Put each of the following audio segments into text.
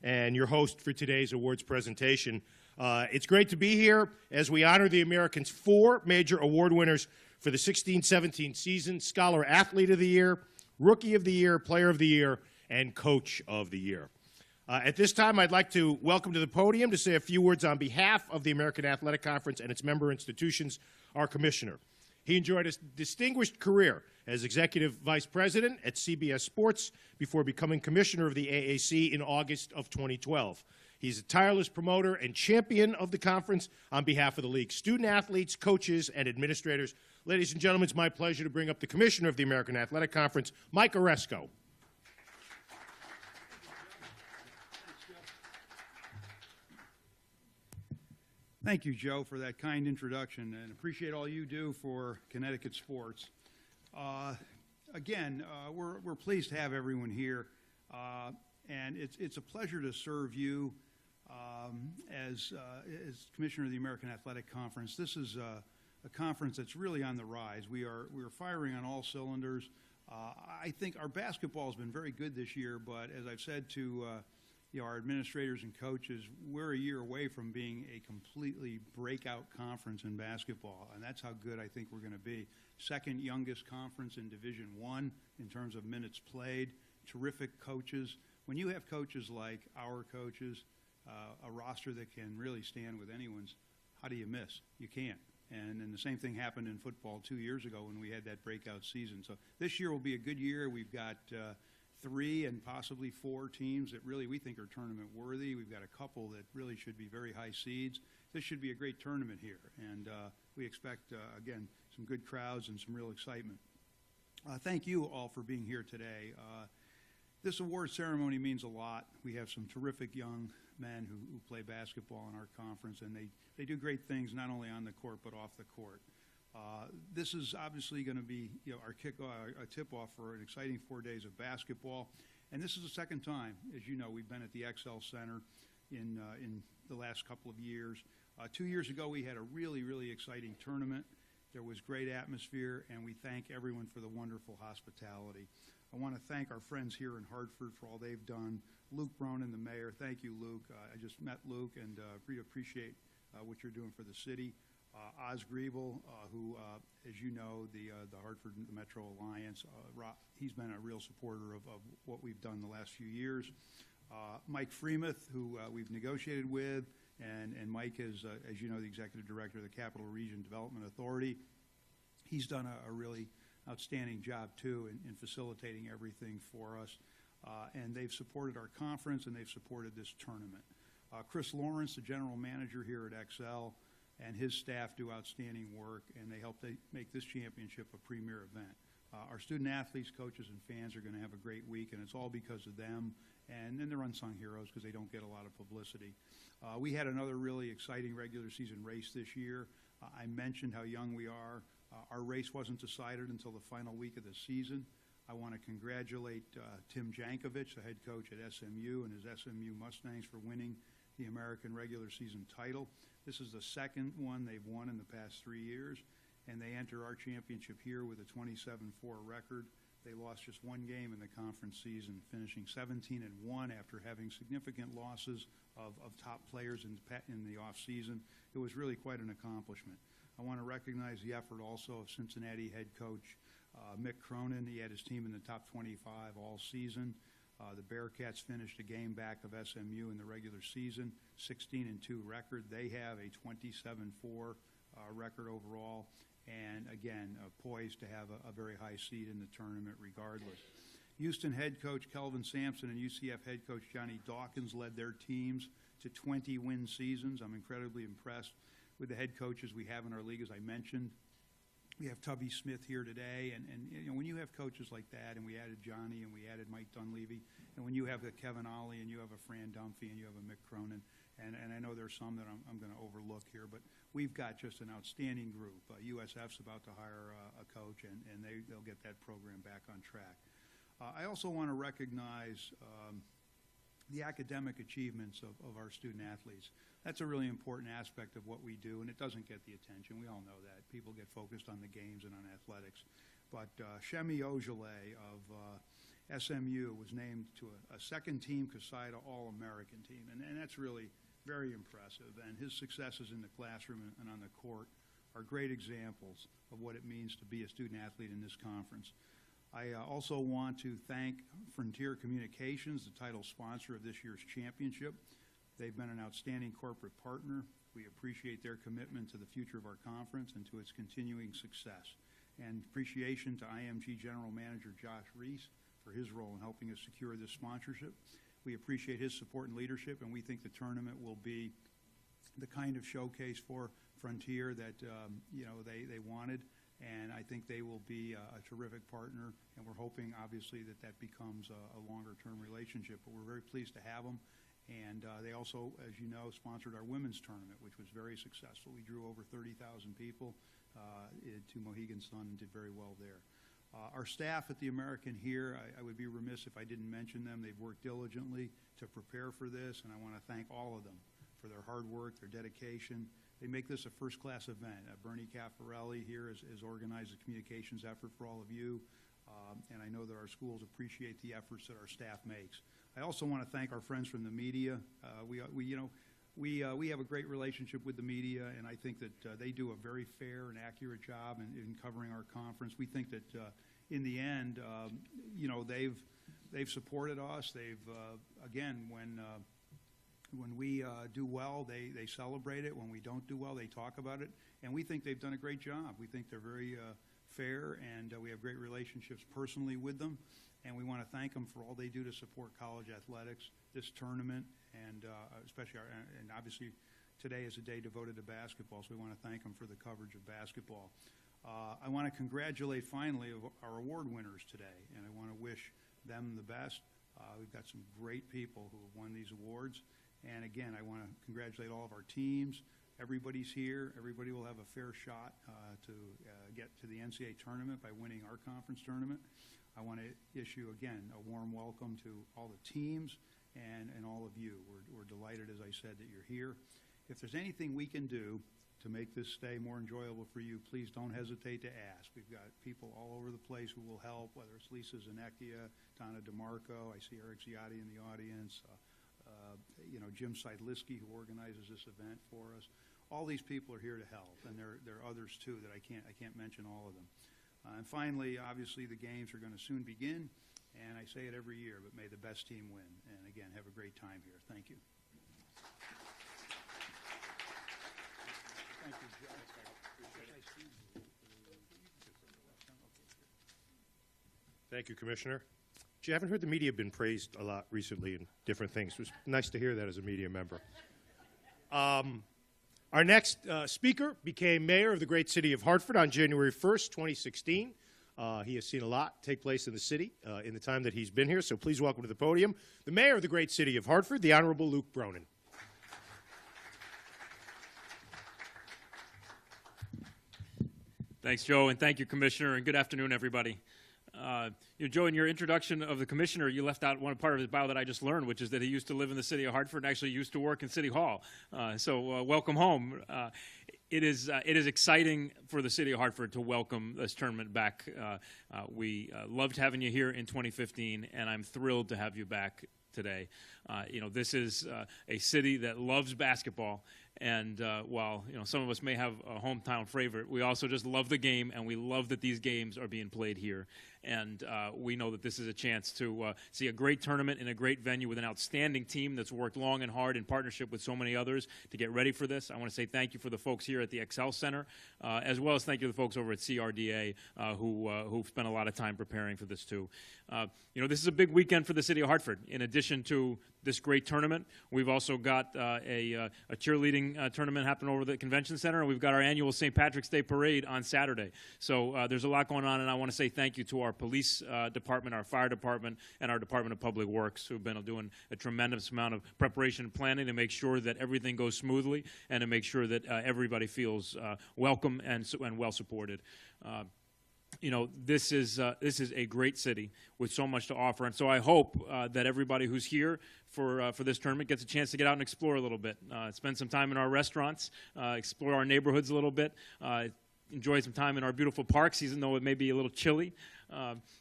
and your host for today's awards presentation. It's great to be here as we honor the Americans' 4 major award winners for the 16-17 season: Scholar Athlete of the Year, Rookie of the Year, Player of the Year, and Coach of the Year. At this time, I'd like to welcome to the podium to say a few words on behalf of the American Athletic Conference and its member institutions, our commissioner. He enjoyed a distinguished career as Executive Vice President at CBS Sports before becoming Commissioner of the AAC in August of 2012. He's a tireless promoter and champion of the conference on behalf of the league's student athletes, coaches, and administrators. Ladies and gentlemen, it's my pleasure to bring up the Commissioner of the American Athletic Conference, Mike Oresko. Thank you, Joe, for that kind introduction, and appreciate all you do for Connecticut sports. Again, we're pleased to have everyone here, and it's a pleasure to serve you as Commissioner of the American Athletic Conference. This is a conference that's really on the rise. We're firing on all cylinders. I think our basketball has been very good this year, but as I've said to our administrators and coaches, we're a year away from being a completely breakout conference in basketball, and that's how good I think we're going to be. Second youngest conference in Division I in terms of minutes played, terrific coaches. When you have coaches like our coaches, a roster that can really stand with anyone's, how do you miss? You can't. And then the same thing happened in football 2 years ago when we had that breakout season. So this year will be a good year. We've got 3 and possibly 4 teams that really we think are tournament worthy. We've got a couple that really should be very high seeds. This should be a great tournament here, and we expect, again, some good crowds and some real excitement. Thank you all for being here today. This award ceremony means a lot. We have some terrific young men who play basketball in our conference, and they do great things not only on the court but off the court. This is obviously going to be our tip-off for an exciting 4 days of basketball, and this is the second time, as you know, we've been at the XL Center in the last couple of years. 2 years ago, we had a really, really exciting tournament. There was great atmosphere, and we thank everyone for the wonderful hospitality. I want to thank our friends here in Hartford for all they've done. Luke Bronin, the mayor, thank you, Luke. I just met Luke, and really appreciate what you're doing for the city. Oz Griebel, who, as you know, the Hartford Metro Alliance, he's been a real supporter of what we've done the last few years. Mike Freemuth, who we've negotiated with, and Mike is, as you know, the Executive Director of the Capital Region Development Authority. He's done a really outstanding job, too, in facilitating everything for us. And they've supported our conference, and they've supported this tournament. Chris Lawrence, the General Manager here at XL, and his staff do outstanding work, and they help make this championship a premier event. Our student athletes, coaches, and fans are going to have a great week, and it's all because of them. And then they're unsung heroes because they don't get a lot of publicity. We had another really exciting regular season race this year. I mentioned how young we are. Our race wasn't decided until the final week of the season. I want to congratulate Tim Jankovich, the head coach at SMU, and his SMU Mustangs for winning the American regular season title. This is the second one they've won in the past 3 years, and they enter our championship here with a 27-4 record. They lost just 1 game in the conference season, finishing 17-1 after having significant losses of top players in the off-season. It was really quite an accomplishment. I want to recognize the effort also of Cincinnati head coach Mick Cronin. He had his team in the top 25 all season. The Bearcats finished a game back of SMU in the regular season, 16-2 record. They have a 27-4 record overall, and again, poised to have a very high seed in the tournament regardless. Houston head coach Kelvin Sampson and UCF head coach Johnny Dawkins led their teams to 20-win seasons. I'm incredibly impressed with the head coaches we have in our league, as I mentioned. We have Tubby Smith here today, and when you have coaches like that, and we added Johnny and we added Mike Dunleavy, and when you have a Kevin Ollie and you have a Fran Dunphy and you have a Mick Cronin, and I know there's some that I'm going to overlook here, but we've got just an outstanding group. USF's about to hire a coach, and they'll get that program back on track. I also want to recognize the academic achievements of our student athletes. That's a really important aspect of what we do, and it doesn't get the attention. We all know that. People get focused on the games and on athletics. But Shemi Ojale SMU was named to a second-team CASIDA All-American team, and that's really very impressive. And his successes in the classroom and on the court are great examples of what it means to be a student-athlete in this conference. I also want to thank Frontier Communications, the title sponsor of this year's championship. They've been an outstanding corporate partner. We appreciate their commitment to the future of our conference and to its continuing success. And appreciation to IMG General Manager Josh Reese for his role in helping us secure this sponsorship. We appreciate his support and leadership, and we think the tournament will be the kind of showcase for Frontier that they wanted, and I think they will be a terrific partner, and we're hoping, obviously, that becomes a longer-term relationship. But we're very pleased to have them, and they also, as you know, sponsored our women's tournament, which was very successful. We drew over 30,000 people to Mohegan Sun and did very well there. Our staff at the American here, I would be remiss if I didn't mention them. They've worked diligently to prepare for this, and I want to thank all of them for their hard work, their dedication. They make this a first-class event. Bernie Caffarelli here has organized the communications effort for all of you, and I know that our schools appreciate the efforts that our staff makes. I also want to thank our friends from the media. We have a great relationship with the media, and I think that they do a very fair and accurate job in covering our conference. We think that in the end, they've supported us. They've again, when we do well, they celebrate it. When we don't do well, they talk about it, and we think they've done a great job. We think they're very fair, and we have great relationships personally with them, and we want to thank them for all they do to support college athletics, this tournament, and especially and obviously today is a day devoted to basketball, so we want to thank them for the coverage of basketball. I want to congratulate finally our award winners today, and I want to wish them the best. We've got some great people who have won these awards, and again, I want to congratulate all of our teams. Everybody's here. Everybody will have a fair shot to get to the NCAA tournament by winning our conference tournament. I want to issue, again, a warm welcome to all the teams and all of you. We're delighted, as I said, that you're here. If there's anything we can do to make this stay more enjoyable for you, please don't hesitate to ask. We've got people all over the place who will help, whether it's Lisa Zanecchia, Donna DeMarco, I see Eric Ziotti in the audience, Jim Seidliski, who organizes this event for us. All these people are here to help, and there are others too that I can't mention all of them. And finally, obviously, the games are going to soon begin, and I say it every year, but may the best team win. And again, have a great time here. Thank you. Thank you, Joe. Thank you, Commissioner. You haven't heard the media been praised a lot recently in different things. It was nice to hear that as a media member. Our next speaker became mayor of the great city of Hartford on January 1st, 2016. He has seen a lot take place in the city in the time that he's been here, so please welcome to the podium the mayor of the great city of Hartford, the Honorable Luke Bronin. Thanks, Joe, and thank you, Commissioner, and good afternoon, everybody. Joe, in your introduction of the Commissioner, you left out one part of his bio that I just learned, which is that he used to live in the city of Hartford and actually used to work in City Hall. So welcome home. It is exciting for the city of Hartford to welcome this tournament back. We loved having you here in 2015, and I'm thrilled to have you back today. This is a city that loves basketball, and while some of us may have a hometown favorite, we also just love the game, and we love that these games are being played here. And we know that this is a chance to see a great tournament in a great venue with an outstanding team that's worked long and hard in partnership with so many others to get ready for this. I want to say thank you for the folks here at the Excel Center, as well as thank you to the folks over at CRDA who've spent a lot of time preparing for this too. This is a big weekend for the city of Hartford. In addition to this great tournament, we've also got a cheerleading tournament happening over the Convention Center, and we've got our annual St. Patrick's Day Parade on Saturday. So there's a lot going on, and I want to say thank you to our police department, our fire department, and our Department of Public Works, who've been doing a tremendous amount of preparation and planning to make sure that everything goes smoothly and to make sure that everybody feels welcome and well supported. This is a great city with so much to offer, and so I hope that everybody who's here for this tournament gets a chance to get out and explore a little bit, spend some time in our restaurants, explore our neighborhoods a little bit, enjoy some time in our beautiful parks, even though it may be a little chilly.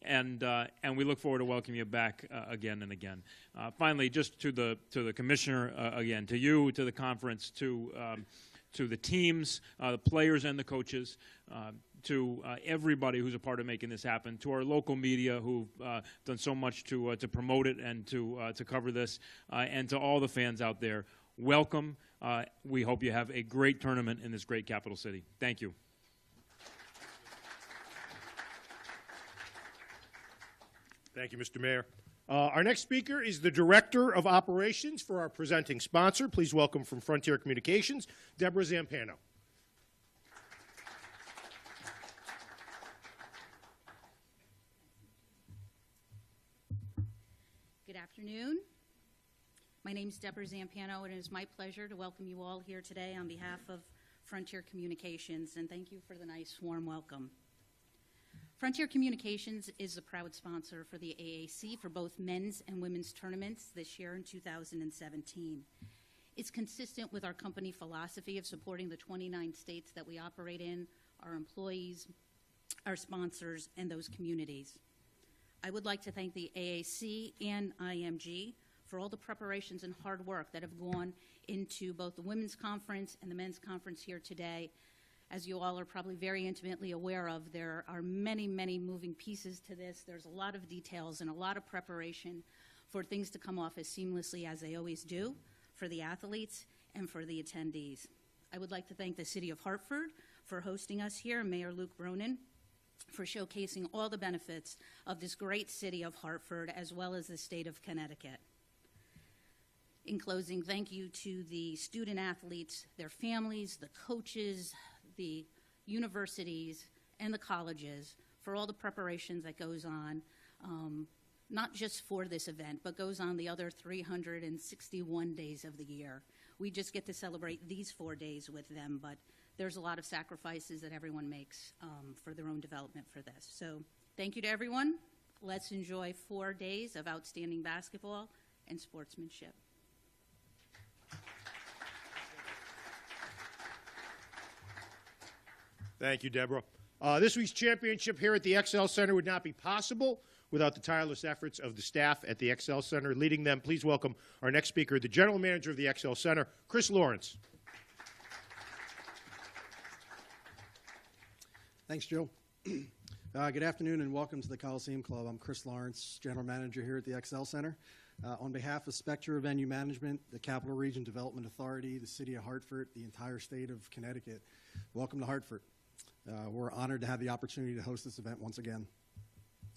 and we look forward to welcoming you back again and again. Finally, just to the commissioner again, to you, to the conference, to the teams, the players and the coaches, to everybody who's a part of making this happen, to our local media who've done so much to promote it and to cover this, and to all the fans out there. Welcome. We hope you have a great tournament in this great capital city. Thank you. Thank you, Mr. Mayor. Our next speaker is the Director of Operations for our presenting sponsor. Please welcome from Frontier Communications, Deborah Zampano. Good afternoon. My name is Deborah Zampano, and it is my pleasure to welcome you all here today on behalf of Frontier Communications, and thank you for the nice, warm welcome. Frontier Communications is the proud sponsor for the AAC for both men's and women's tournaments this year in 2017. It's consistent with our company philosophy of supporting the 29 states that we operate in, our employees, our sponsors, and those communities. I would like to thank the AAC and IMG for all the preparations and hard work that have gone into both the women's conference and the men's conference here today. As you all are probably very intimately aware of, there are many, many moving pieces to this. There's a lot of details and a lot of preparation for things to come off as seamlessly as they always do for the athletes and for the attendees. I would like to thank the City of Hartford for hosting us here, and Mayor Luke Bronin for showcasing all the benefits of this great city of Hartford, as well as the state of Connecticut. In closing, thank you to the student athletes, their families, the coaches, the universities, and the colleges for all the preparations that goes on, not just for this event, but goes on the other 361 days of the year. We just get to celebrate these 4 days with them, but there's a lot of sacrifices that everyone makes for their own development for this. So thank you to everyone. Let's enjoy 4 days of outstanding basketball and sportsmanship. Thank you, Deborah. This week's championship here at the XL Center would not be possible without the tireless efforts of the staff at the XL Center. Leading them, please welcome our next speaker, the General Manager of the XL Center, Chris Lawrence. Thanks, Joe. Good afternoon and welcome to the Coliseum Club. I'm Chris Lawrence, General Manager here at the XL Center. On behalf of Spectra Venue Management, the Capital Region Development Authority, the City of Hartford, the entire state of Connecticut, welcome to Hartford. We're honored to have the opportunity to host this event once again.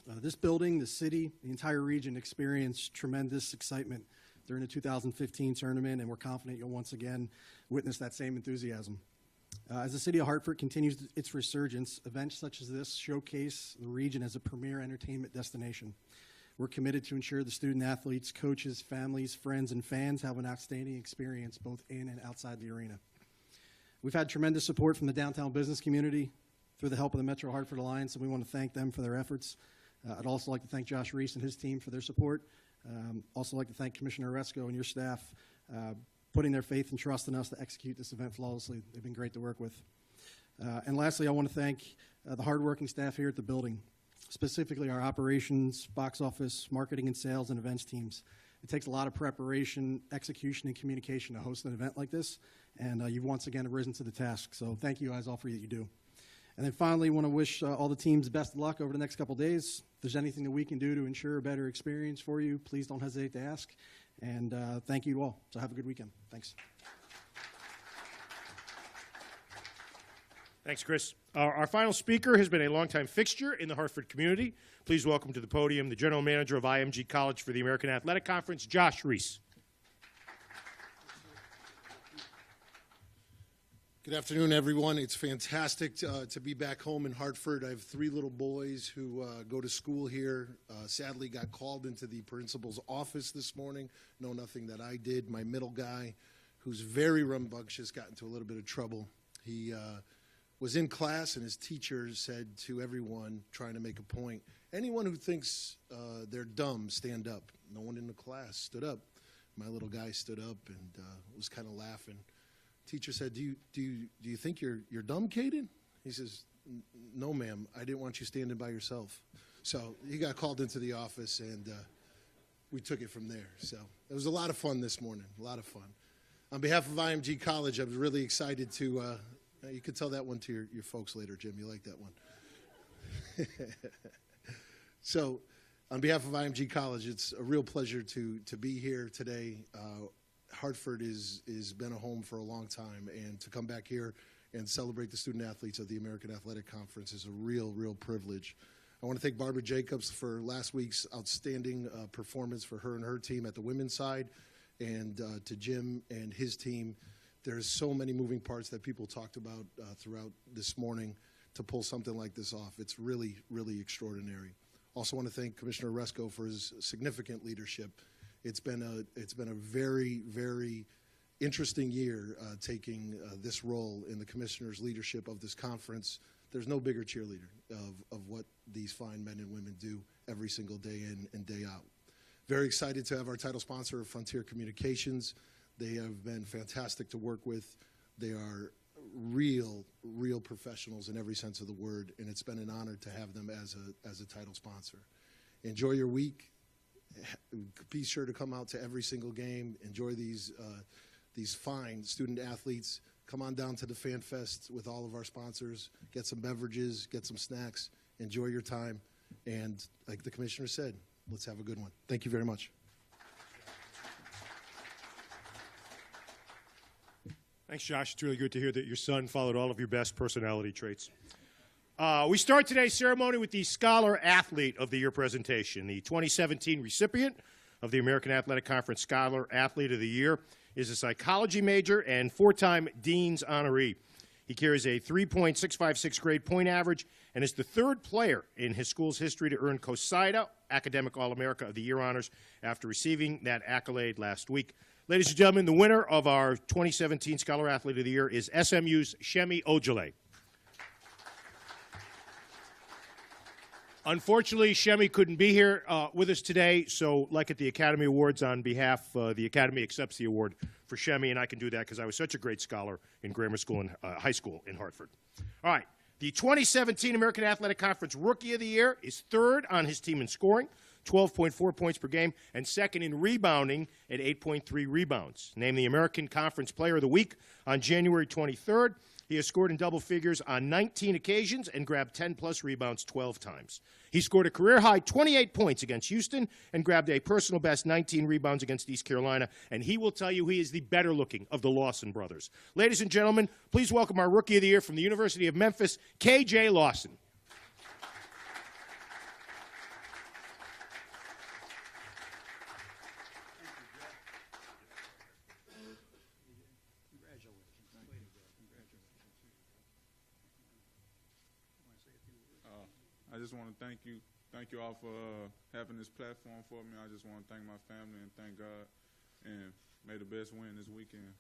This building, the city, the entire region experienced tremendous excitement during the 2015 tournament, and we're confident you'll once again witness that same enthusiasm. As the City of Hartford continues its resurgence, events such as this showcase the region as a premier entertainment destination. We're committed to ensure the student athletes, coaches, families, friends, and fans have an outstanding experience both in and outside the arena. We've had tremendous support from the downtown business community through the help of the Metro Hartford Alliance, and we want to thank them for their efforts. I'd also like to thank Josh Reese and his team for their support. Also like to thank Commissioner Oresco and your staff putting their faith and trust in us to execute this event flawlessly. They've been great to work with. And lastly, I want to thank the hardworking staff here at the building, specifically our operations, box office, marketing and sales, and events teams. It takes a lot of preparation, execution, and communication to host an event like this, and you've once again risen to the task. So thank you guys all for what you do. And then finally, want to wish all the teams best of luck over the next couple days. If there's anything that we can do to ensure a better experience for you, please don't hesitate to ask. And thank you all. So have a good weekend. Thanks. Thanks, Chris. Our final speaker has been a longtime fixture in the Hartford community. Please welcome to the podium the General Manager of IMG College for the American Athletic Conference, Josh Reese. Good afternoon, everyone. It's fantastic to be back home in Hartford. I have 3 little boys who go to school here. Sadly, got called into the principal's office this morning. No, nothing that I did. My middle guy, who's very rambunctious, got into a little bit of trouble. He was in class, and his teacher said to everyone, trying to make a point, anyone who thinks they're dumb, stand up. No one in the class stood up. My little guy stood up and was kind of laughing. Teacher said, do you think you're dumb, Caden? He says, no, ma'am, I didn't want you standing by yourself. So he got called into the office, and we took it from there. So it was a lot of fun this morning, a lot of fun. On behalf of IMG College, I was really excited to, you could tell that one to your folks later, Jim. You like that one. So on behalf of IMG College, it's a real pleasure to be here today. Hartford is been a home for a long time, and to come back here and celebrate the student athletes of the American Athletic Conference is a real privilege. I want to thank Barbara Jacobs for last week's outstanding performance for her and her team at the women's side, and to Jim and his team. There's so many moving parts that people talked about throughout this morning to pull something like this off. It's really extraordinary. Also want to thank Commissioner Resco for his significant leadership. It's been a very interesting year taking this role in the commissioner's leadership of this conference. There's no bigger cheerleader of what these fine men and women do every single day in and day out. Very excited to have our title sponsor, Frontier Communications. They have been fantastic to work with. They are real professionals in every sense of the word, and it's been an honor to have them as a title sponsor. Enjoy your week. Be sure to come out to every single game. Enjoy these fine student athletes. Come on down to the Fan Fest with all of our sponsors. Get some beverages, get some snacks. Enjoy your time. And like the commissioner said, let's have a good one. Thank you very much. Thanks, Josh. It's really good to hear that your son followed all of your best personality traits. We start today's ceremony with the Scholar Athlete of the Year presentation. The 2017 recipient of the American Athletic Conference Scholar Athlete of the Year is a psychology major and four-time Dean's honoree. He carries a 3.656 grade point average and is the third player in his school's history to earn COSIDA Academic All-America of the Year honors after receiving that accolade last week. Ladies and gentlemen, the winner of our 2017 Scholar Athlete of the Year is SMU's Shemi Ojale. Unfortunately, Shemi couldn't be here with us today, so like at the Academy Awards, on behalf, the Academy accepts the award for Shemi, and I can do that because I was such a great scholar in grammar school and high school in Hartford. All right, the 2017 American Athletic Conference Rookie of the Year is third on his team in scoring, 12.4 points per game, and second in rebounding at 8.3 rebounds. Named the American Conference Player of the Week on January 23rd. He has scored in double figures on 19 occasions and grabbed 10-plus rebounds 12 times. He scored a career-high 28 points against Houston and grabbed a personal best 19 rebounds against East Carolina, and he will tell you he is the better-looking of the Lawson brothers. Ladies and gentlemen, please welcome our Rookie of the Year from the University of Memphis, K.J. Lawson. I just want to thank you all for having this platform for me. I just want to thank my family and thank God, and may the best win this weekend.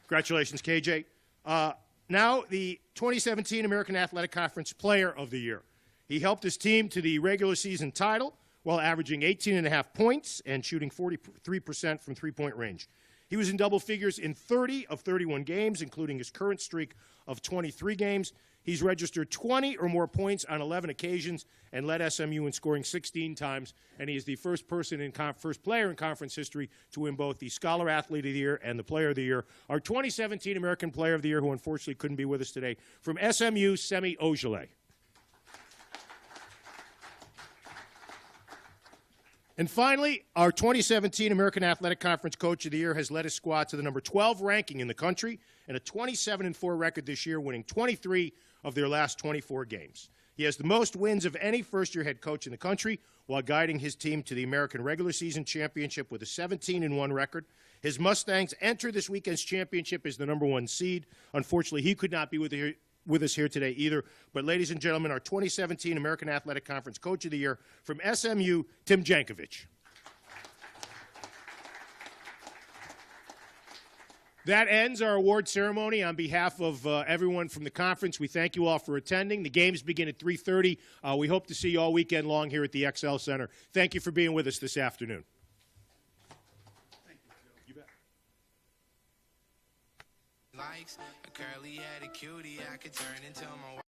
Congratulations, KJ. Now, the 2017 American Athletic Conference Player of the Year. He helped his team to the regular season title while averaging 18.5 points and shooting 43% from three-point range. He was in double figures in 30 of 31 games, including his current streak of 23 games. He's registered 20 or more points on 11 occasions and led SMU in scoring 16 times. And he is the first player in conference history to win both the Scholar Athlete of the Year and the Player of the Year. Our 2017 American Player of the Year, who unfortunately couldn't be with us today, from SMU, Shemi Ojale. And finally, our 2017 American Athletic Conference Coach of the Year has led his squad to the number 12 ranking in the country and a 27-4 record this year, winning 23 of their last 24 games. He has the most wins of any first-year head coach in the country while guiding his team to the American regular season championship with a 17-1 record. His Mustangs enter this weekend's championship as the number 1 seed. Unfortunately, he could not be with us here today either. But ladies and gentlemen, our 2017 American Athletic Conference Coach of the Year from SMU, Tim Jankovich. That ends our award ceremony. On behalf of everyone from the conference, we thank you all for attending. The games begin at 3:30. We hope to see you all weekend long here at the XL Center. Thank you for being with us this afternoon. Thank you, Joe. You bet. Likes curly headed cutie, I could turn into my